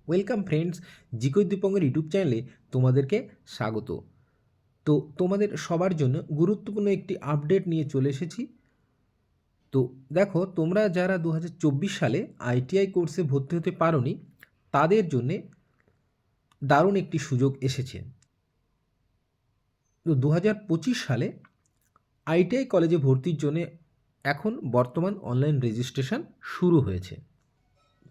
Welcome friends, জিকো Dipankar YouTube চ্যানেলে তোমাদেরকে স্বাগত। তো তোমাদের সবার জন্য গুরুত্বপূর্ণ একটি আপডেট নিয়ে চলে এসেছি। তো দেখো, তোমরা যারা 2024 সালে আইটিআই কোর্সে ভর্তি হতে পারোনি তাদের জন্যে দারুণ একটি সুযোগ এসেছে। তো 2025 সালে আইটিআই কলেজে ভর্তির জন্যে এখন বর্তমান অনলাইন রেজিস্ট্রেশন শুরু হয়েছে।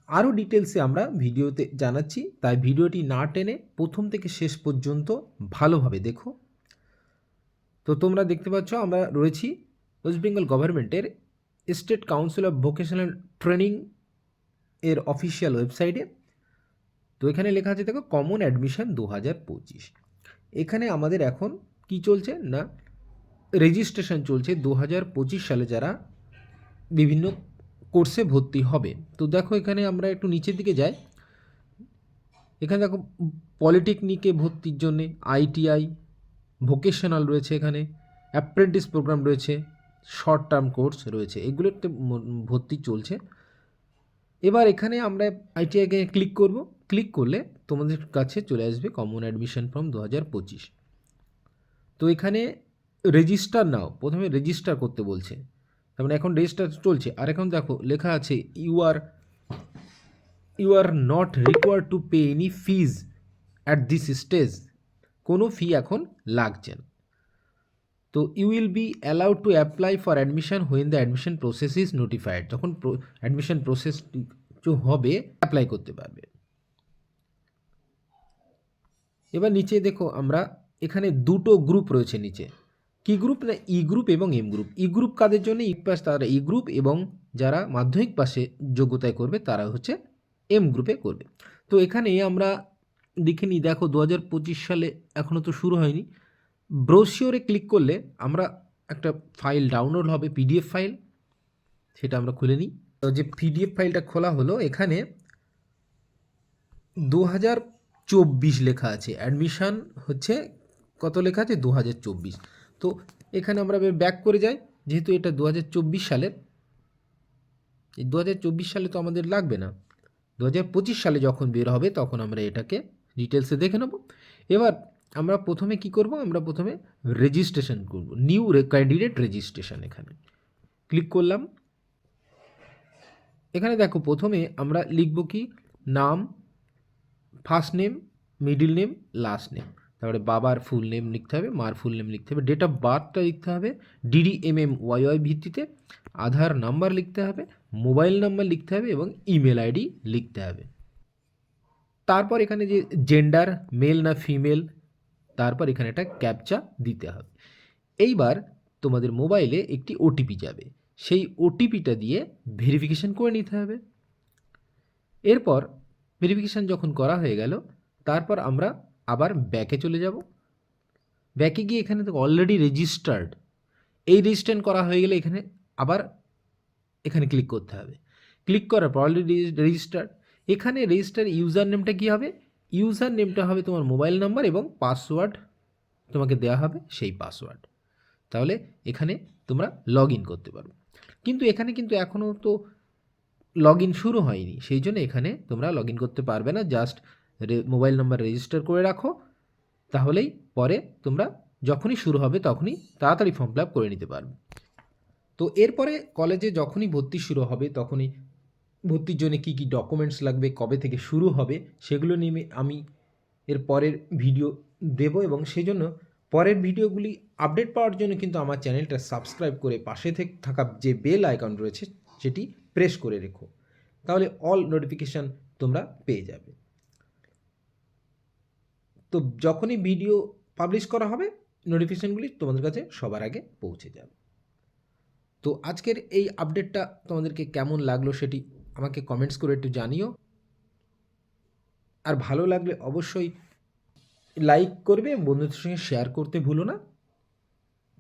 আরও ডিটেলসে আমরা ভিডিওতে জানাচ্ছি, তাই ভিডিওটি না টেনে প্রথম থেকে শেষ পর্যন্ত ভালোভাবে দেখো। তো তোমরা দেখতে পাচ্ছ আমরা রয়েছি ওয়েস্ট বেঙ্গল গভর্নমেন্টের state council of vocational training এর অফিসিয়াল ওয়েবসাইটে। তো এখানে লেখা আছে দেখো, কমন অ্যাডমিশন 2025। এখানে আমাদের এখন কি চলছে না, রেজিস্ট্রেশন চলছে 2025 সালে যারা বিভিন্ন কোর্সে ভর্তি হবে। তো দেখো এখানে আমরা একটু নিচের দিকে যাই। এখানে দেখো পলিটেকনিকে ভর্তির জন্যে আইটিআই, ভোকেশনাল রয়েছে, এখানে অ্যাপ্রেন্টিস প্রোগ্রাম রয়েছে, শর্ট টার্ম কোর্স রয়েছে, এগুলোতে ভর্তি চলছে। এবার এখানে আমরা আইটিআইকে ক্লিক করব। ক্লিক করলে তোমাদের কাছে চলে আসবে কমন অ্যাডমিশন ফর্ম 2025। তো এখানে রেজিস্টার নাও, প্রথমে রেজিস্টার করতে বলছে, তার মানে এখন রেজিস্টার চলছে। আর এখন দেখো লেখা আছে you are not required to pay any fees at this stage. কোনো ফি এখন লাগছে না। তো you will be allowed to apply for admission when the admission process is notified. যখন অ্যাডমিশন প্রসেস হবে অ্যাপ্লাই করতে পারবে। এবার নিচে দেখো, আমরা এখানে দুটো গ্রুপ রয়েছে নিচে। কি গ্রুপ না, ই গ্রুপ এবং এম গ্রুপ। ই গ্রুপ কাদের জন্য? ই পাস তারা ই গ্রুপ, এবং যারা মাধ্যমিক পাশে যোগ্যতায় করবে তারা হচ্ছে এম গ্রুপে করবে। তো এখানে আমরা দেখে নিই, দেখো 2025 সালে এখনও তো শুরু হয়নি। ব্রোশিওরে ক্লিক করলে আমরা একটা ফাইল ডাউনলোড হবে, পিডিএফ ফাইল, সেটা আমরা খুলে নিই। তো যে পিডিএফ ফাইলটা খোলা হলো, এখানে 2024 লেখা আছে, অ্যাডমিশান হচ্ছে কত লেখা আছে 2024। তো এখানে আমরা ব্যাক করে যাই, যেহেতু এটা 2024 সালের। এই 2024 সালে তো আমাদের লাগবে না, 2025 সালে যখন বের হবে তখন আমরা এটাকে ডিটেলসে দেখে নেব। এবার আমরা প্রথমে কি করব, আমরা প্রথমে রেজিস্ট্রেশন করব, নিউ ক্যান্ডিডেট রেজিস্ট্রেশন। এখানে ক্লিক করলাম। এখানে দেখো প্রথমে আমরা লিখব কি, নাম, first name, middle name, last name, তারপরে বাবার ফুল নেম লিখতে হবে, মার ফুল নেম লিখতে হবে, ডেট অফ বার্থটা লিখতে হবে DDMMYY ভিত্তিতে, আধার নাম্বার লিখতে হবে, মোবাইল নাম্বার লিখতে হবে এবং ইমেল আইডি লিখতে হবে। তারপর এখানে যে জেন্ডার, মেল না ফিমেল, তারপর এখানে একটা ক্যাপচা দিতে হবে। এইবার তোমাদের মোবাইলে একটি ওটিপি যাবে, সেই ওটিপিটা দিয়ে ভেরিফিকেশান করে নিতে হবে। এরপর ভেরিফিকেশান যখন করা হয়ে গেল, তারপর আমরা আবার ব্যাকে চলে যাব। ব্যাকে গিয়ে এখানে তো অলরেডি রেজিস্টার্ড, এই রেজিস্ট্রেশন করা হয়ে গেলে এখানে আবার এখানে ক্লিক করতে হবে। ক্লিক করার পর অলরেডি রেজিস্টার্ড। এখানে রেজিস্টার ইউজার নেমটা কী হবে? ইউজার নেমটা হবে তোমার মোবাইল নাম্বার এবং পাসওয়ার্ড তোমাকে দেওয়া হবে, সেই পাসওয়ার্ড। তাহলে এখানে তোমরা লগ ইন করতে পারো। কিন্তু এখানে কিন্তু এখনও তো লগ ইন শুরু হয়নি, সেই জন্য এখানে তোমরা লগ ইন করতে পারবে না। জাস্ট মোবাইল নাম্বার রেজিস্টার করে রাখো, তাহলেই পরে তোমরা যখনই শুরু হবে তখনই তাড়াতাড়ি ফর্ম ফিল আপ করে নিতে পারবে। তো এরপরে কলেজে যখনই ভর্তি শুরু হবে তখনই ভর্তির জন্য কী কী ডকুমেন্টস লাগবে, কবে থেকে শুরু হবে, সেগুলো নিয়ে আমি এর পরের ভিডিও দেব, এবং সেই জন্য পরের ভিডিওগুলি আপডেট পাওয়ার জন্য কিন্তু আমার চ্যানেলটা সাবস্ক্রাইব করে পাশে থাকা যে বেল আইকন রয়েছে সেটি প্রেস করে রেখো, তাহলে অল নোটিফিকেশান তোমরা পেয়ে যাবে। তো যখনই ভিডিও পাবলিশ করা হবে নোটিফিকেশানগুলি তোমাদের কাছে সবার আগে পৌঁছে যাবে। তো আজকের এই আপডেটটা তোমাদেরকে কেমন লাগলো সেটি আমাকে কমেন্টস করে একটু জানিও। আর ভালো লাগলে অবশ্যই লাইক করবে, বন্ধুদের সঙ্গে শেয়ার করতে ভুলো না।